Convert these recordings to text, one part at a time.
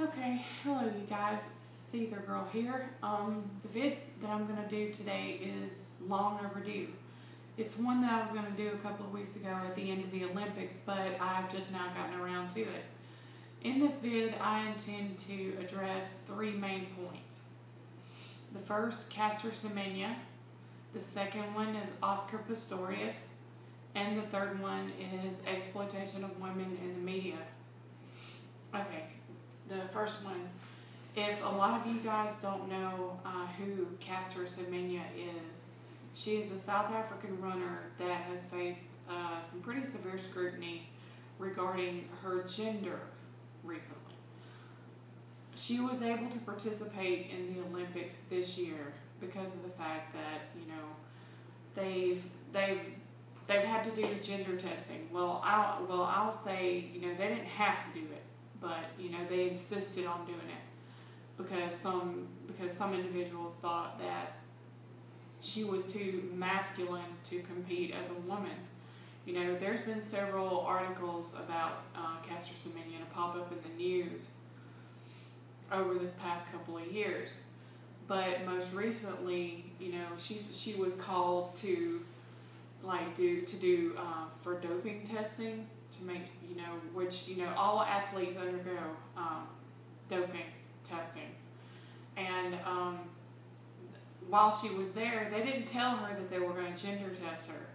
Okay, hello you guys, it's Either Girl here. The vid that I'm going to do today is long overdue. It's one that I was going to do a couple of weeks ago at the end of the Olympics, but I've just now gotten around to it. In this vid, I intend to address three main points. The first, Caster Semenya. The second one is Oscar Pistorius. And the third one is exploitation of women in the media. Okay. The first one, if a lot of you guys don't know who Caster Semenya is, she is a South African runner that has faced some pretty severe scrutiny regarding her gender recently. She was able to participate in the Olympics this year because of the fact that, they've had to do gender testing. I'll say, they didn't have to do it. But they insisted on doing it because some individuals thought that she was too masculine to compete as a woman. There's been several articles about Caster Semenya to pop up in the news over this past couple of years. But most recently, she was called to do for doping testing. To make, which, all athletes undergo doping testing. And while she was there, they didn't tell her that they were going to gender test her.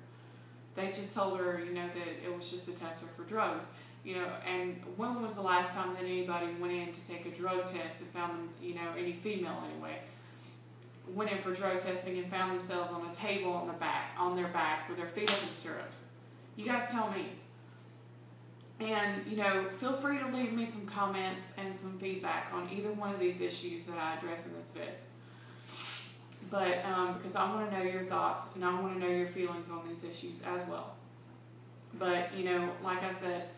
They just told her, that it was just a tester for drugs. And when was the last time that anybody went in to take a drug test and found them, any female anyway, went in for drug testing and found themselves on a table on their back with their feet up in stirrups? You guys tell me. And, feel free to leave me some comments and some feedback on either one of these issues that I address in this vid. But, because I want to know your thoughts and I want to know your feelings on these issues as well. But, like I said,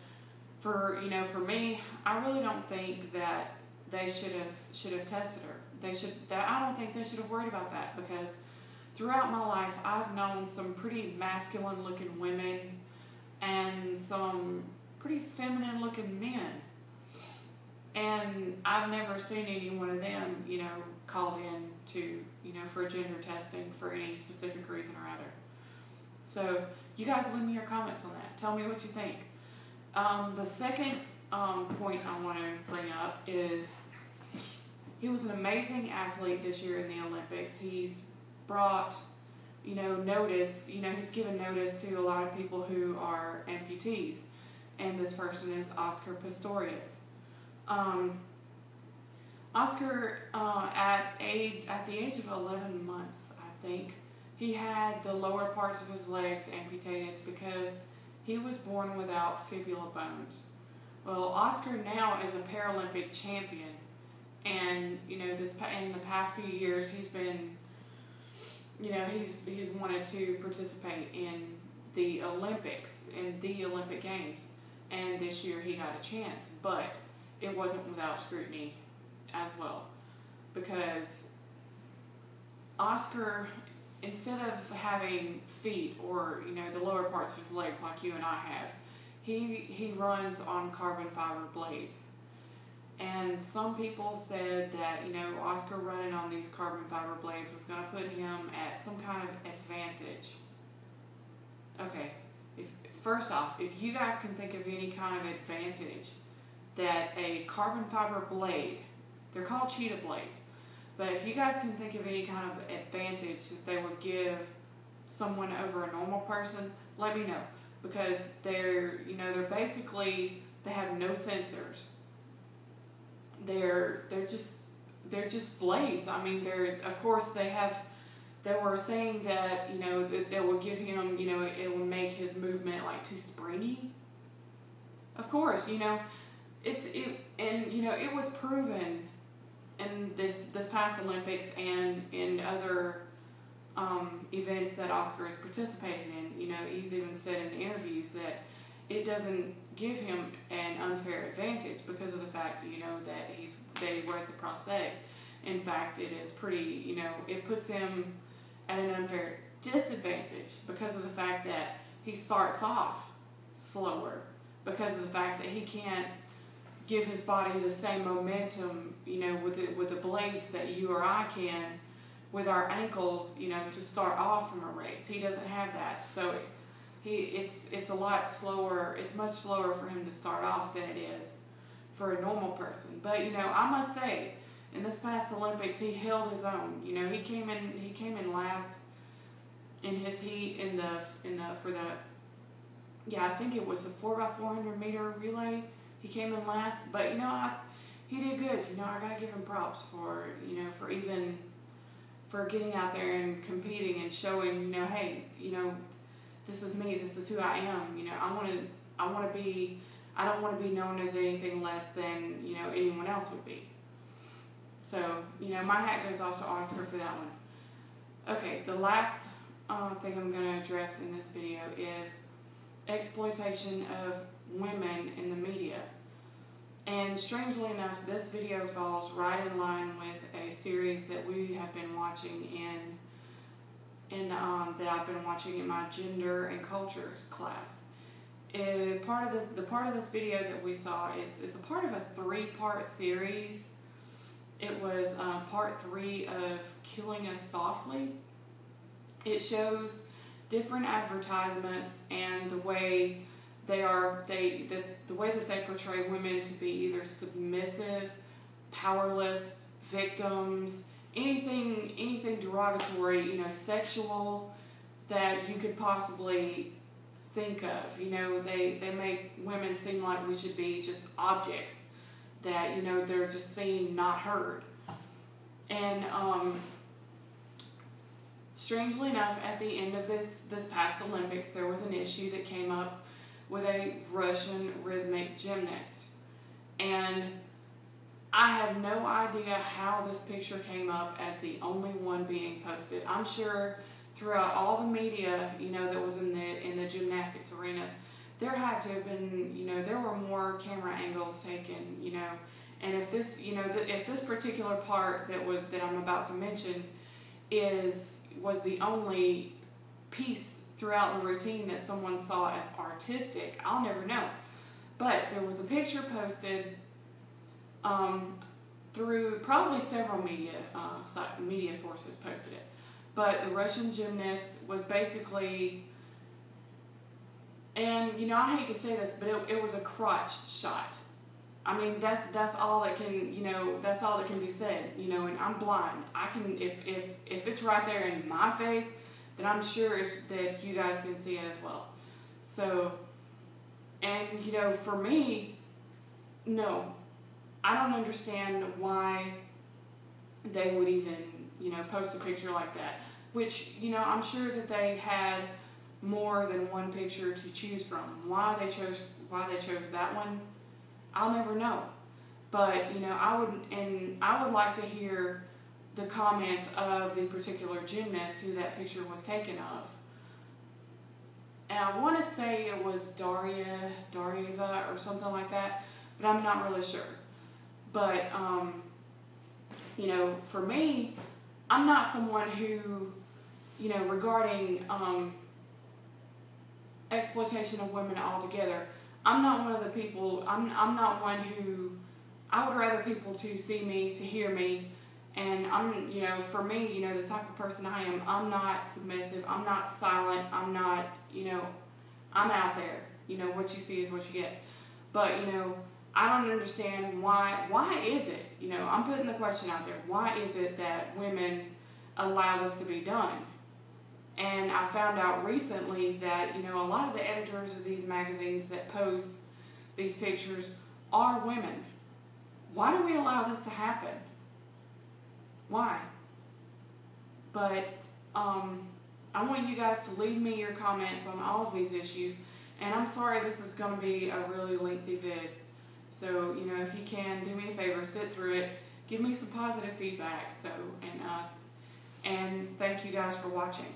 for me, I really don't think that they should have tested her. I don't think they should have worried about that, because throughout my life, I've known some pretty masculine looking women and some pretty feminine looking men, and I've never seen any one of them called in to for gender testing for any specific reason or other. So you guys leave me your comments on that. Tell me what you think. The second point I want to bring up is he was an amazing athlete this year in the Olympics. He's brought notice, he's given notice to a lot of people who are amputees. And this person is Oscar Pistorius. Oscar, at the age of 11 months, I think, he had the lower parts of his legs amputated because he was born without fibula bones. Well, Oscar now is a Paralympic champion, and in the past few years he's been, he's wanted to participate in the Olympics, in the Olympic Games. And this year he got a chance, but it wasn't without scrutiny as well. Because Oscar, instead of having feet or, the lower parts of his legs like you and I have, he runs on carbon fiber blades. And some people said that, Oscar running on these carbon fiber blades was going to put him at some kind of advantage. Okay. First off, if you guys can think of any kind of advantage that a carbon fiber blade, they're called cheetah blades, but if you guys can think of any kind of advantage that they would give someone over a normal person, let me know. Because they're basically, they have no sensors. They're just blades. I mean, of course they were saying that, that would give him, it would make his movement too springy. Of course, it was proven in this past Olympics and in other events that Oscar has participated in. He's even said in interviews that it doesn't give him an unfair advantage because of the fact, that he wears the prosthetics. In fact, it is pretty, it puts him at an unfair disadvantage because of the fact that he starts off slower, because of the fact that he can't give his body the same momentum, you know, with the blades that you or I can with our ankles, you know, to start off from a race. He doesn't have that, so it's a lot slower. It's much slower for him to start off than it is for a normal person. But you know, I must say, in this past Olympics, he held his own. You know, he came in last in his heat I think it was the 4x400 meter relay. He came in last, but you know, he did good. You know, I gotta give him props for, you know, for getting out there and competing and showing, you know, hey, you know, this is me. This is who I am. You know, I don't want to be known as anything less than, you know, anyone else would be. So, you know, my hat goes off to Oscar for that one. Okay, the last thing I'm going to address in this video is exploitation of women in the media. And strangely enough, this video falls right in line with a series that we have been watching that I've been watching in my gender and cultures class. Part of this video that we saw, it's a part of a 3-part series. It was part 3 of Killing Us Softly. It shows different advertisements and the way the way that they portray women to be either submissive, powerless, victims, anything derogatory, you know, sexual, that you could possibly think of. You know, they make women seem like we should be just objects that, you know, they're just seen, not heard. And strangely enough, at the end of this past Olympics, there was an issue that came up with a Russian rhythmic gymnast. And I have no idea how this picture came up as the only one being posted. I'm sure throughout all the media, you know, that was in the gymnastics arena, there had to have been, you know, there were more camera angles taken, you know. And if this, you know, if this particular part that I'm about to mention was the only piece throughout the routine that someone saw as artistic, I'll never know. But there was a picture posted through probably several media sources posted it. But the Russian gymnast was basically, and you know, I hate to say this, but it was a crotch shot. I mean, that's all that can, you know, that's all that can be said, you know. And I'm blind. I can, if it's right there in my face, then I'm sure that you guys can see it as well. So, and you know, for me, no, I don't understand why they would even, you know, post a picture like that. Which, you know, I'm sure that they had more than one picture to choose from. Why they chose that one, I'll never know. But, you know, I would like to hear the comments of the particular gymnast who that picture was taken of. And I want to say it was Daryeva or something like that, but I'm not really sure. But, you know, for me, I'm not someone who, you know, regarding exploitation of women altogether, I'm not one of the people, I'm not one who, I would rather people to see me, to hear me, and I'm, you know, for me, you know, the type of person I am, I'm not submissive, I'm not silent, I'm not, you know, I'm out there. You know, what you see is what you get. But, you know, I don't understand why is it, you know, I'm putting the question out there, why is it that women allow this to be done? And I found out recently that, you know, a lot of the editors of these magazines that post these pictures are women. Why do we allow this to happen? Why? But I want you guys to leave me your comments on all of these issues. And I'm sorry this is going to be a really lengthy vid. So, you know, if you can, do me a favor, sit through it, give me some positive feedback. So, and thank you guys for watching.